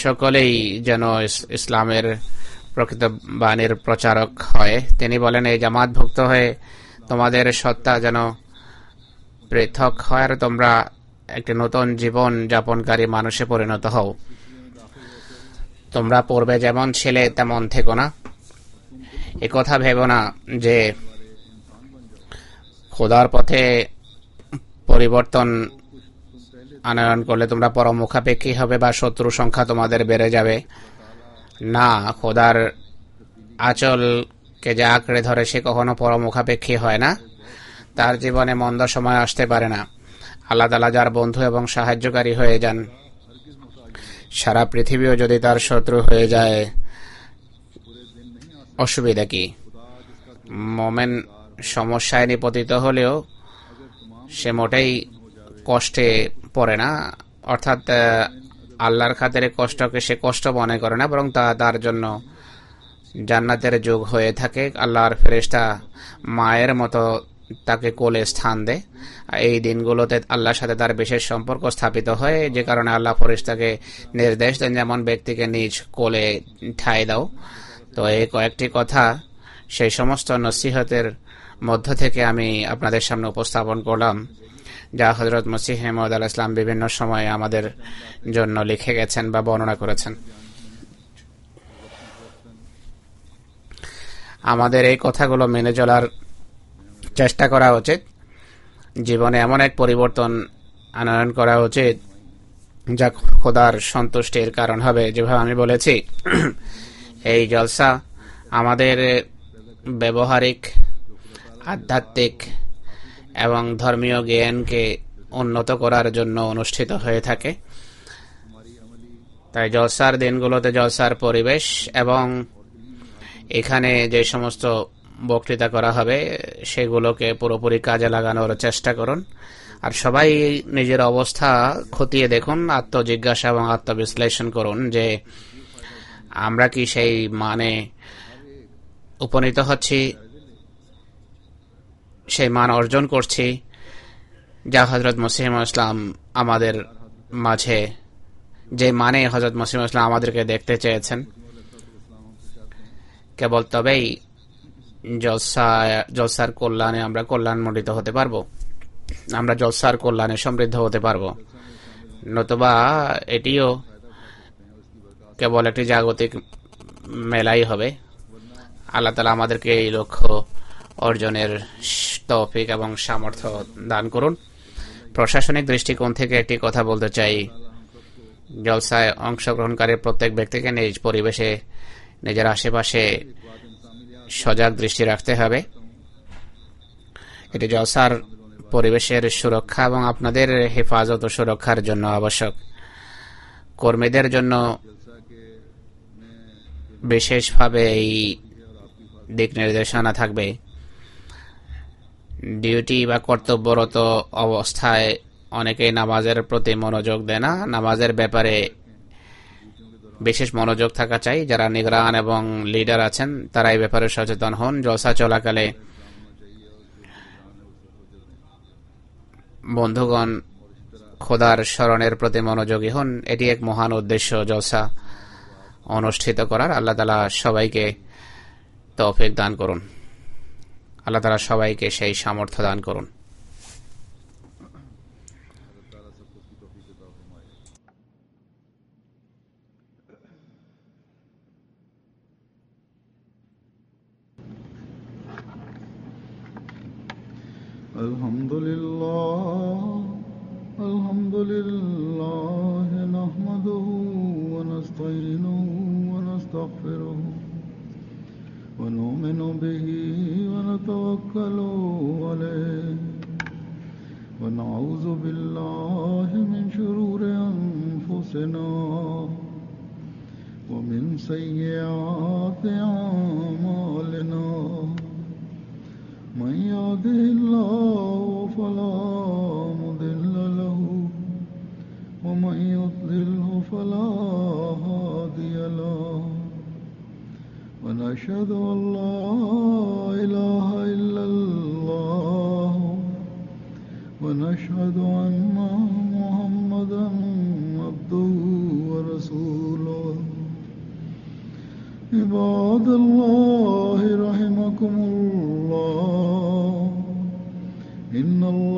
সকলেই যেন ইসলামের প্রকৃত বাণীর প্রচারক হয়। তিনি বলেন, এই জামাতভুক্ত হয়ে তোমাদের সত্তা যেন পৃথক হয় আর তোমরা একটি নতুন জীবন যাপনকারী মানুষে পরিণত হও। তোমরা পূর্বে যেমন ছিলে তেমন থেকো না। একথা ভেবো না যে খোদার পথে পরিবর্তন আনয়ন করলে তোমরা পরমুখাপেক্ষী হবে বা শত্রু সংখ্যা তোমাদের বেড়ে যাবে। না, খোদার আঁচলকে যে আঁকড়ে ধরে সে কখনো পরমুখাপেক্ষী হয় না। তার জীবনে মন্দ সময় আসতে পারে না। আল্লাহ তাআলা যার বন্ধু এবং সাহায্যকারী হয়ে যান, সারা পৃথিবীও যদি তার শত্রু হয়ে যায়, অসুবিধা কি? মোমেন সমস্যায় নিপতিত হলেও সে মোটেই কষ্টে পড়ে না, অর্থাৎ আল্লাহর খাতিরে কষ্টকে সে কষ্ট মনে করে না, বরং তা তার জন্য জান্নাতের যোগ হয়ে থাকে। আল্লাহর ফেরেশতা মায়ের মতো তাকে কোলে স্থান দেয়। এই দিনগুলোতে আল্লাহর সাথে তার বিশেষ সম্পর্ক স্থাপিত হয়, যে কারণে আল্লাহ ফেরেশতাকে নির্দেশ দেন যেমন ব্যক্তিকে নিজ কোলে ঠাঁই দাও। তো এই কয়েকটি কথা সেই সমস্ত নসিহতের মধ্য থেকে আমি আপনাদের সামনে উপস্থাপন করলাম, যা হযরত মসিহ মাউদ আলাইহিস সালাম বিভিন্ন সময়ে আমাদের জন্য লিখে গেছেন বা বর্ণনা করেছেন। আমাদের এই কথাগুলো মেনে চলার চেষ্টা করা উচিত। জীবনে এমন এক পরিবর্তন আনয়ন করা উচিত যা খোদার সন্তুষ্টির কারণ হবে। যেভাবে আমি বলেছি, এই জলসা আমাদের ব্যবহারিক, আধ্যাত্মিক এবং ধর্মীয় জ্ঞানকে উন্নত করার জন্য অনুষ্ঠিত হয়ে থাকে। তাই জলসার দিনগুলোতে জলসার পরিবেশ এবং এখানে যে সমস্ত বক্তৃতা করা হবে সেগুলোকে পুরোপুরি কাজে লাগানোর চেষ্টা করুন। আর সবাই নিজের অবস্থা খতিয়ে দেখুন, আত্মজিজ্ঞাসা এবং আত্মবিশ্লেষণ করুন যে আমরা কি সেই মানে উপনীত হচ্ছি, সেই মান অর্জন করছি যা হযরত মসিহ মাউদ ইসলাম আমাদের মাঝে, যে মানে হযরত মসিহ মাউদ ইসলাম আমাদেরকে দেখতে চেয়েছেন। কেবল তবেই জলসার কল্যাণে আমরা কল্যাণমণ্ডিত হতে পারবো, আমরা জলসার কল্যাণে সমৃদ্ধ হতে পারবো। নতুবা এটিও কেবল একটি জাগতিক মেলাই হবে। আল্লাহ তাআলা আমাদেরকে এই লক্ষ্য অর্জনের তৌফিক এবং সামর্থ্য দান করুন। প্রশাসনিক দৃষ্টিকোণ থেকে একটি কথা বলতে চাই। জলসায় অংশগ্রহণকারী প্রত্যেক ব্যক্তিকে নিজ পরিবেশে, নিজের আশেপাশে সজাগ দৃষ্টি রাখতে হবে। এটি জলসার পরিবেশের সুরক্ষা এবং আপনাদের হেফাজত ও সুরক্ষার জন্য আবশ্যক। কর্মীদের জন্য বিশেষভাবে এই দিক নির্দেশনা থাকবে। ডিউটি বা কর্তব্যরত অবস্থায় অনেকেই নামাজের প্রতি মনোযোগ দেয় না। নামাজের ব্যাপারে বিশেষ মনোযোগ থাকা চাই। যারা নিগরান এবং লিডার আছেন তারা এই ব্যাপারে সচেতন হন। জলসা চলাকালে বন্ধুগণ খোদার স্মরণের প্রতি মনোযোগী হন। এটি এক মহান উদ্দেশ্য জলসা অনুষ্ঠিত করার। আল্লাহ তাআলা সবাইকে তৌফিক দান করুন। আল্লাহ তাআলা সবাইকে সেই সামর্থ্য দান করুন। আলহামদুলিল্লাহ নাহমাদুহু ওয়া নাস্তাঈনুহু ওয়া নাস্তাগফিরুহু ওয়া নু'মিনু বিহি ওয়া নাতাওয়াক্কালু আলাইহি ওয়া নাউযু বিল্লাহি মিন শুরুরি আনফুসিনা ওয়া মিন সাইয়্যাতি আ'মালিনা। من يهده الله فلا مضل له ومن يضلله فلا هادي له ونشهد أن لا إله إلا الله ونشهد أن محمدا عبده ورسوله عباد الله رحمكم الله إن الله